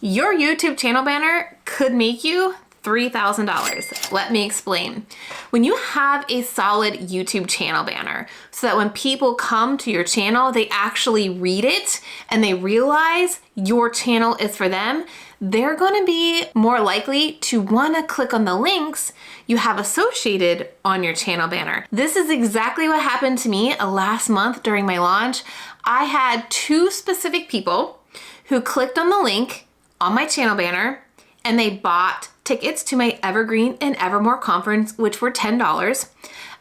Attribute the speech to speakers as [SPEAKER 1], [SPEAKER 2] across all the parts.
[SPEAKER 1] Your YouTube channel banner could make you $3,000. Let me explain. When you have a solid YouTube channel banner, so that when people come to your channel, they actually read it and they realize your channel is for them, they're gonna be more likely to wanna click on the links you have associated on your channel banner. This is exactly what happened to me last month during my launch. I had 2 specific people who clicked on the link on my channel banner and they bought tickets to my Evergreen and Evermore conference, which were $10.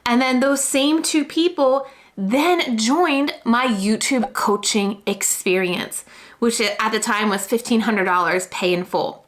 [SPEAKER 1] And then those same 2 people then joined my YouTube coaching experience, which at the time was $1,500 pay in full.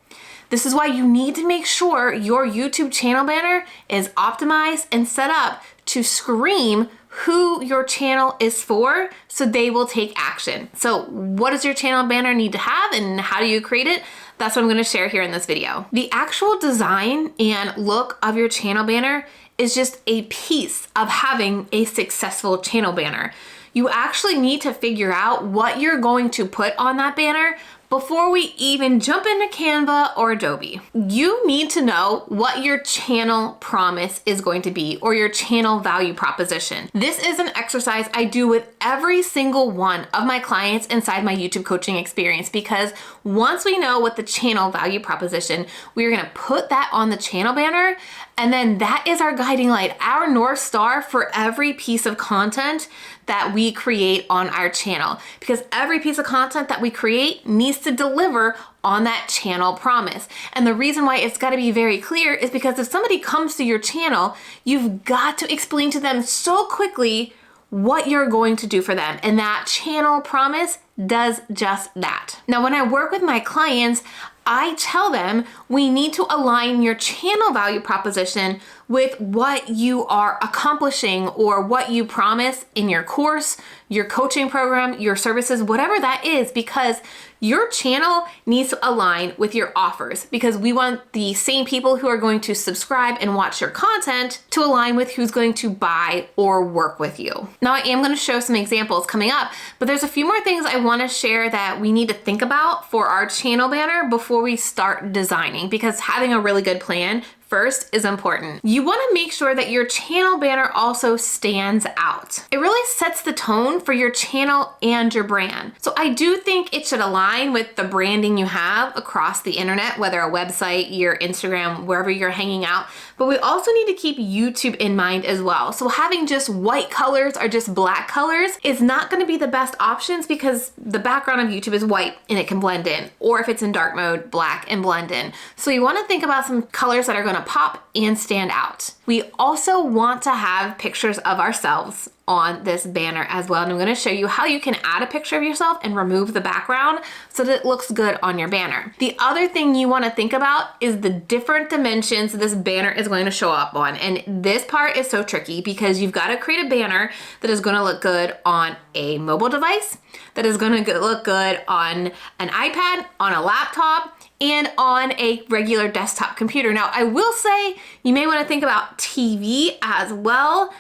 [SPEAKER 1] This is why you need to make sure your YouTube channel banner is optimized and set up to scream who your channel is for so they will take action. So what does your channel banner need to have and how do you create it? That's what I'm gonna share here in this video. The actual design and look of your channel banner is just a piece of having a successful channel banner. You actually need to figure out what you're going to put on that banner before we even jump into Canva or Adobe. You need to know what your channel promise is going to be or your channel value proposition. This is an exercise I do with every single one of my clients inside my YouTube coaching experience, because once we know what the channel value proposition, we're gonna put that on the channel banner, and then that is our guiding light, our North Star for every piece of content that we create on our channel, because every piece of content that we create needs to deliver on that channel promise. And the reason why it's got to be very clear is because if somebody comes to your channel, you've got to explain to them so quickly what you're going to do for them. And that channel promise does just that. Now, when I work with my clients, I tell them we need to align your channel value proposition with what you are accomplishing or what you promise in your course, your coaching program, your services, whatever that is, because your channel needs to align with your offers, because we want the same people who are going to subscribe and watch your content to align with who's going to buy or work with you. Now, I am going to show some examples coming up, but there's a few more things I want to share that we need to think about for our channel banner before we start designing, because having a really good plan first is important. You want to make sure that your channel banner also stands out. It really sets the tone for your channel and your brand. So I do think it should align with the branding you have across the internet, whether a website, your Instagram, wherever you're hanging out. But we also need to keep YouTube in mind as well. So having just white colors or just black colors is not going to be the best options, because the background of YouTube is white and it can blend in. Or if it's in dark mode, black and blend in. So you want to think about some colors that are going to pop and stand out. We also want to have pictures of ourselves on this banner as well. And I'm going to show you how you can add a picture of yourself and remove the background so that it looks good on your banner. The other thing you want to think about is the different dimensions this banner is going to show up on. And this part is so tricky because you've got to create a banner that is going to look good on a mobile device, that is going to look good on an iPad, on a laptop, and on a regular desktop computer. Now, I will say you may want to think about TV as well,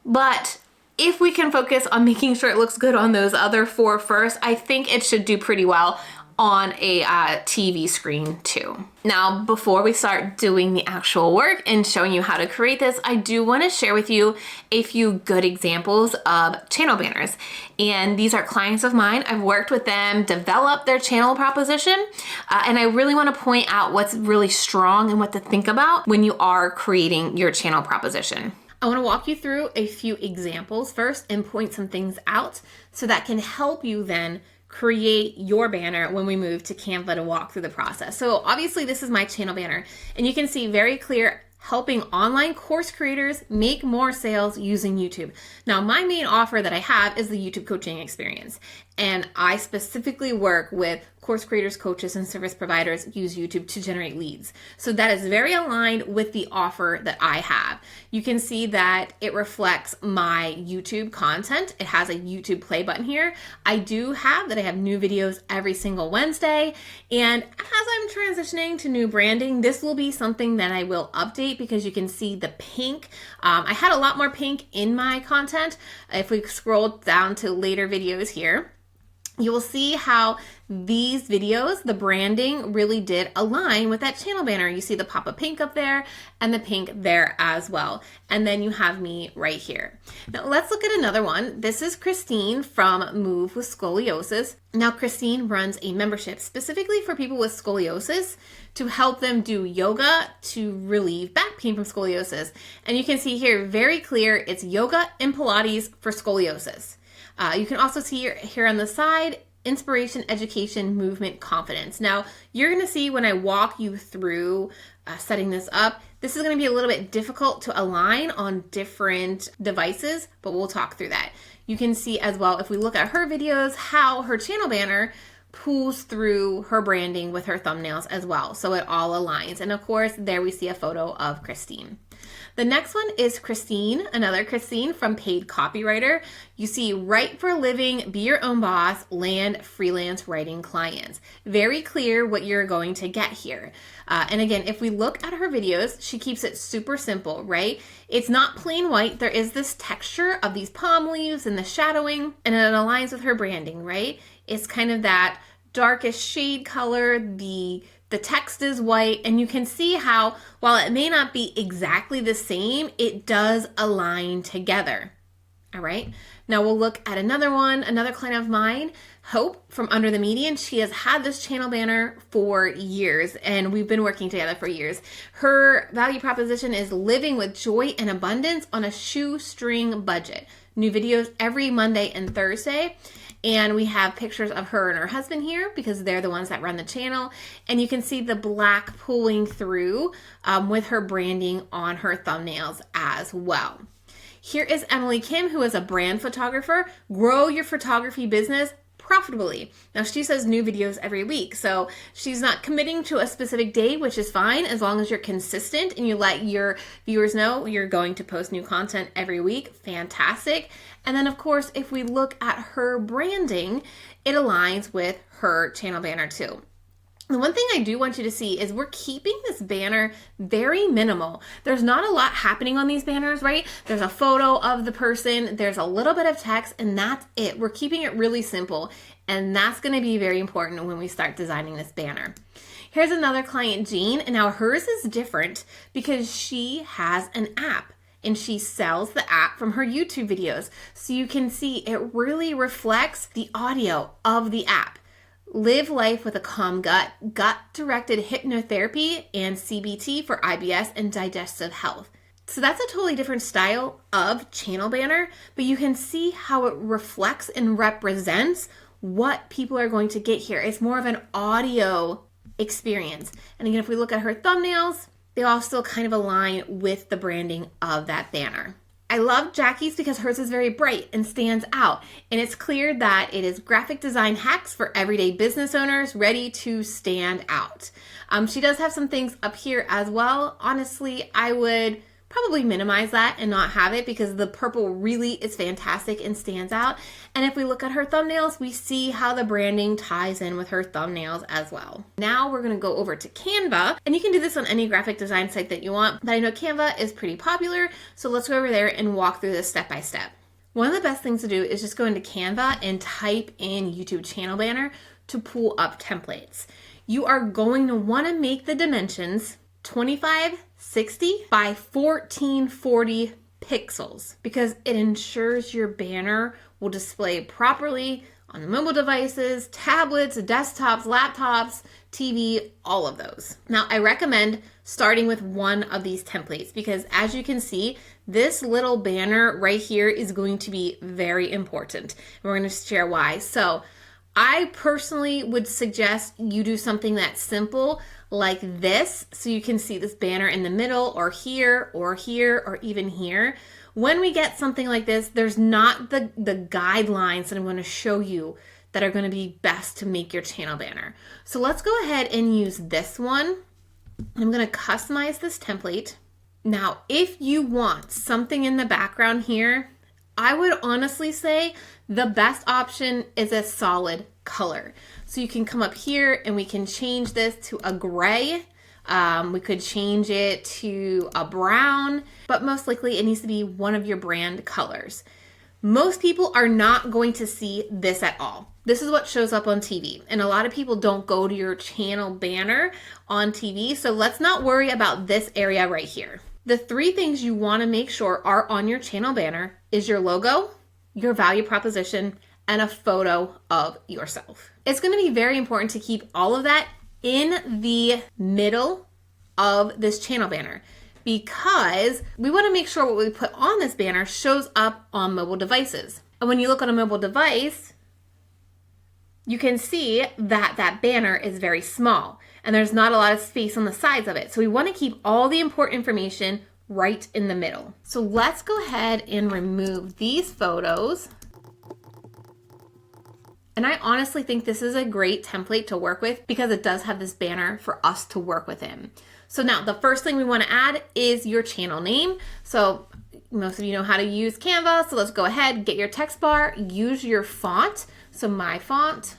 [SPEAKER 1] but if we can focus on making sure it looks good on those other 4 first, I think it should do pretty well on a TV screen too. Now, before we start doing the actual work and showing you how to create this, I do want to share with you a few good examples of channel banners. And these are clients of mine. I've worked with them develop their channel proposition. And I really want to point out what's really strong and what to think about when you are creating your channel proposition. I want to walk you through a few examples first and point some things out so that can help you then create your banner when we move to Canva to walk through the process. So obviously this is my channel banner, and you can see very clear helping online course creators make more sales using YouTube. Now, my main offer that I have is the YouTube coaching experience, and I specifically work with course creators, coaches, and service providers use YouTube to generate leads. So that is very aligned with the offer that I have. You can see that it reflects my YouTube content. It has a YouTube play button here. I have new videos every single Wednesday. And as I'm transitioning to new branding, this will be something that I will update, because you can see the pink. I had a lot more pink in my content. If we scroll down to later videos here, you will see how these videos, the branding really did align with that channel banner. You see the pop of pink up there and the pink there as well. And then you have me right here. Now let's look at another one. This is Christine from Move with Scoliosis. Now Christine runs a membership specifically for people with scoliosis to help them do yoga to relieve back pain from scoliosis. And you can see here very clear, it's yoga and Pilates for scoliosis. You can also see here on the side, inspiration, education, movement, confidence. Now, you're going to see when I walk you through setting this up, this is going to be a little bit difficult to align on different devices, but we'll talk through that. You can see as well, if we look at her videos, how her channel banner pulls through her branding with her thumbnails as well. So it all aligns. And of course, there we see a photo of Christine. The next one is Christine, another Christine from Paid Copywriter. You see, write for a living, be your own boss, land freelance writing clients. Very clear what you're going to get here. And again, if we look at her videos, she keeps it super simple, right? It's not plain white. There is this texture of these palm leaves and the shadowing, and it aligns with her branding, right? It's kind of that darkest shade color, the text is white, and you can see how, while it may not be exactly the same, it does align together. All right. Now we'll look at another one, another client of mine, Hope from Under the Median. She has had this channel banner for years, and we've been working together for years. Her value proposition is living with joy and abundance on a shoestring budget. New videos every Monday and Thursday. And we have pictures of her and her husband here because they're the ones that run the channel. And you can see the black pulling through with her branding on her thumbnails as well. Here is Emily Kim, who is a brand photographer. Grow your photography business profitably. Now she says new videos every week, so she's not committing to a specific day, which is fine as long as you're consistent and you let your viewers know you're going to post new content every week. Fantastic. And then of course, if we look at her branding, it aligns with her channel banner too. The one thing I do want you to see is we're keeping this banner very minimal. There's not a lot happening on these banners, right? There's a photo of the person, there's a little bit of text, and that's it. We're keeping it really simple, and that's going to be very important when we start designing this banner. Here's another client, Jean, and now hers is different because she has an app. And she sells the app from her YouTube videos. So you can see it really reflects the audio of the app. Live life with a calm gut, gut-directed hypnotherapy, and CBT for IBS and digestive health. So that's a totally different style of channel banner, but you can see how it reflects and represents what people are going to get here. It's more of an audio experience. And again, if we look at her thumbnails, they all still kind of align with the branding of that banner. I love Jackie's because hers is very bright and stands out. And it's clear that it is graphic design hacks for everyday business owners ready to stand out. She does have some things up here as well. Honestly, I would probably minimize that and not have it because the purple really is fantastic and stands out. And if we look at her thumbnails, we see how the branding ties in with her thumbnails as well. Now we're going to go over to Canva, and you can do this on any graphic design site that you want, but I know Canva is pretty popular, so let's go over there and walk through this step by step. One of the best things to do is just go into Canva and type in YouTube channel banner to pull up templates. You are going to want to make the dimensions 2560 by 1440 pixels because it ensures your banner will display properly on mobile devices, tablets, desktops, laptops, TV, all of those. Now, I recommend starting with one of these templates because as you can see, this little banner right here is going to be very important. And we're going to share why. So I personally would suggest you do something that's simple like this, so you can see this banner in the middle or here or here or even here. When we get something like this, there's not the guidelines that I'm going to show you that are going to be best to make your channel banner. So let's go ahead and use this one. I'm going to customize this template. Now, if you want something in the background here, I would honestly say the best option is a solid color. So you can come up here and we can change this to a gray. We could change it to a brown, but most likely it needs to be one of your brand colors. Most people are not going to see this at all. This is what shows up on TV. And a lot of people don't go to your channel banner on TV. So let's not worry about this area right here. The 3 things you want to make sure are on your channel banner is your logo, your value proposition, and a photo of yourself. It's going to be very important to keep all of that in the middle of this channel banner, because we want to make sure what we put on this banner shows up on mobile devices. And when you look on a mobile device, you can see that that banner is very small and there's not a lot of space on the sides of it. So we want to keep all the important information right in the middle. So let's go ahead and remove these photos. And I honestly think this is a great template to work with because it does have this banner for us to work within. So now the first thing we want to add is your channel name. So most of you know how to use Canva. So let's go ahead, get your text bar, use your font. So my font,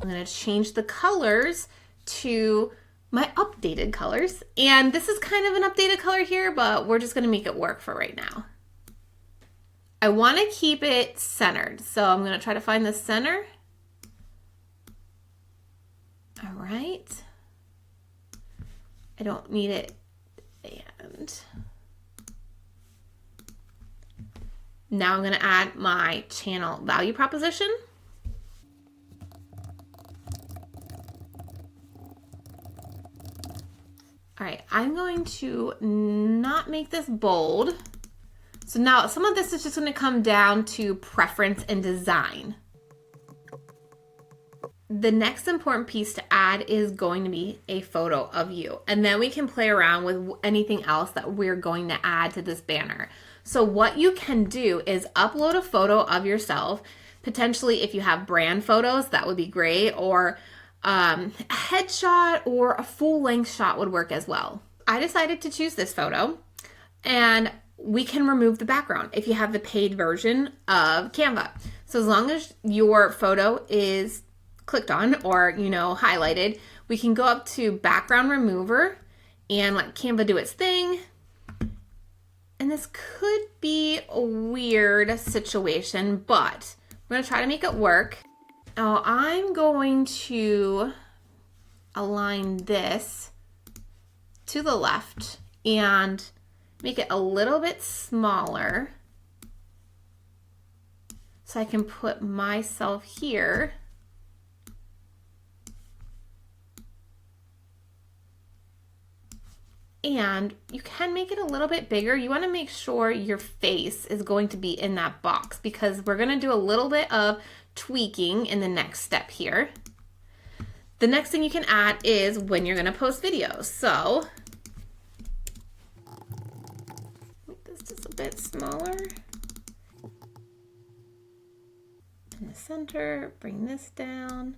[SPEAKER 1] I'm going to change the colors to my updated colors. And this is kind of an updated color here, but we're just going to make it work for right now. I want to keep it centered. So I'm going to try to find the center. All right. I don't need it. And now I'm going to add my channel value proposition. All right, I'm going to not make this bold. So now some of this is just going to come down to preference and design. The next important piece to add is going to be a photo of you. And then we can play around with anything else that we're going to add to this banner. So what you can do is upload a photo of yourself. Potentially if you have brand photos, that would be great. Or a headshot or a full length shot would work as well. I decided to choose this photo, and we can remove the background if you have the paid version of Canva. So as long as your photo is clicked on or, highlighted, we can go up to background remover and let Canva do its thing. And this could be a weird situation, but I'm going to try to make it work. Now I'm going to align this to the left and make it a little bit smaller so I can put myself here. And you can make it a little bit bigger. You want to make sure your face is going to be in that box because we're going to do a little bit of tweaking in the next step here. The next thing you can add is when you're going to post videos. So make this just a bit smaller. In the center, bring this down,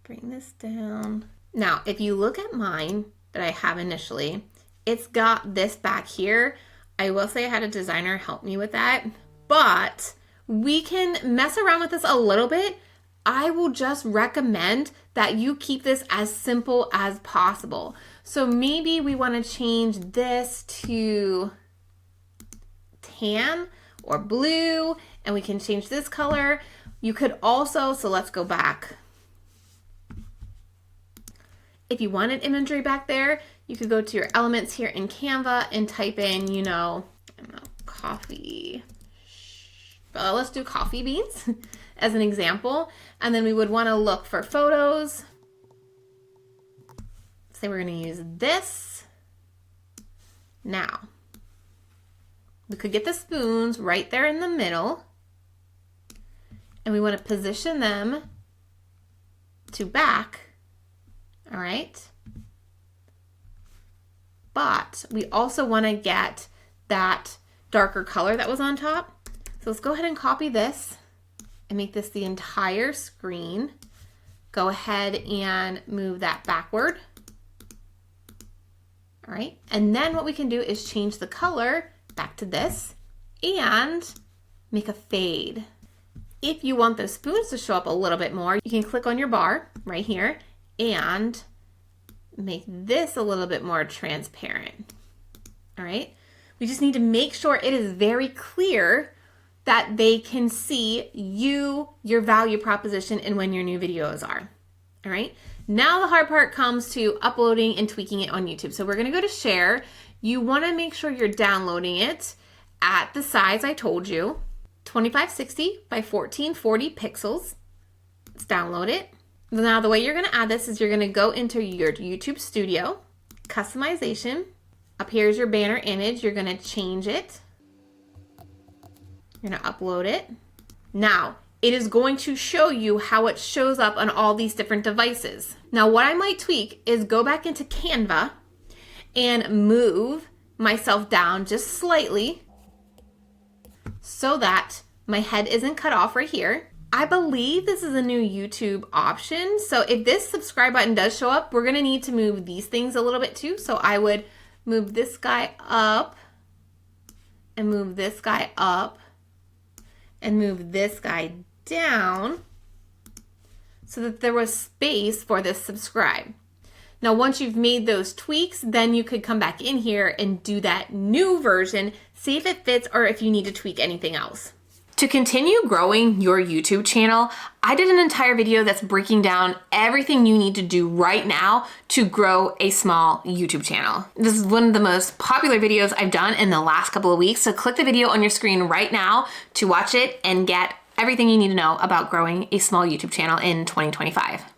[SPEAKER 1] bring this down. Now, if you look at mine that I have initially, it's got this back here. I will say I had a designer help me with that, but we can mess around with this a little bit. I will just recommend that you keep this as simple as possible. So maybe we want to change this to tan or blue, and we can change this color. You could also, so let's go back. If you wanted imagery back there, you could go to your elements here in Canva and type in, I don't know, coffee. Let's do coffee beans as an example. And then we would want to look for photos. Say we're going to use this. Now, we could get the spoons right there in the middle. And we want to position them to back. All right. But we also want to get that darker color that was on top. So let's go ahead and copy this and make this the entire screen. Go ahead and move that backward. All right. And then what we can do is change the color back to this and make a fade. If you want those spoons to show up a little bit more, you can click on your bar right here and make this a little bit more transparent. All right. We just need to make sure it is very clear that they can see you, your value proposition, and when your new videos are. All right. Now the hard part comes to uploading and tweaking it on YouTube. So we're going to go to share. You want to make sure you're downloading it at the size I told you, 2560 by 1440 pixels. Let's download it. Now the way you're going to add this is you're going to go into your YouTube studio, customization. Up here is your banner image. You're going to change it. You're going to upload it. Now, it is going to show you how it shows up on all these different devices. Now, what I might tweak is go back into Canva and move myself down just slightly so that my head isn't cut off right here. I believe this is a new YouTube option. So if this subscribe button does show up, we're gonna need to move these things a little bit too. So I would move this guy up and move this guy up and move this guy down so that there was space for this subscribe. Now, once you've made those tweaks, then you could come back in here and do that new version, see if it fits or if you need to tweak anything else. To continue growing your YouTube channel, I did an entire video that's breaking down everything you need to do right now to grow a small YouTube channel. This is one of the most popular videos I've done in the last couple of weeks, so click the video on your screen right now to watch it and get everything you need to know about growing a small YouTube channel in 2025.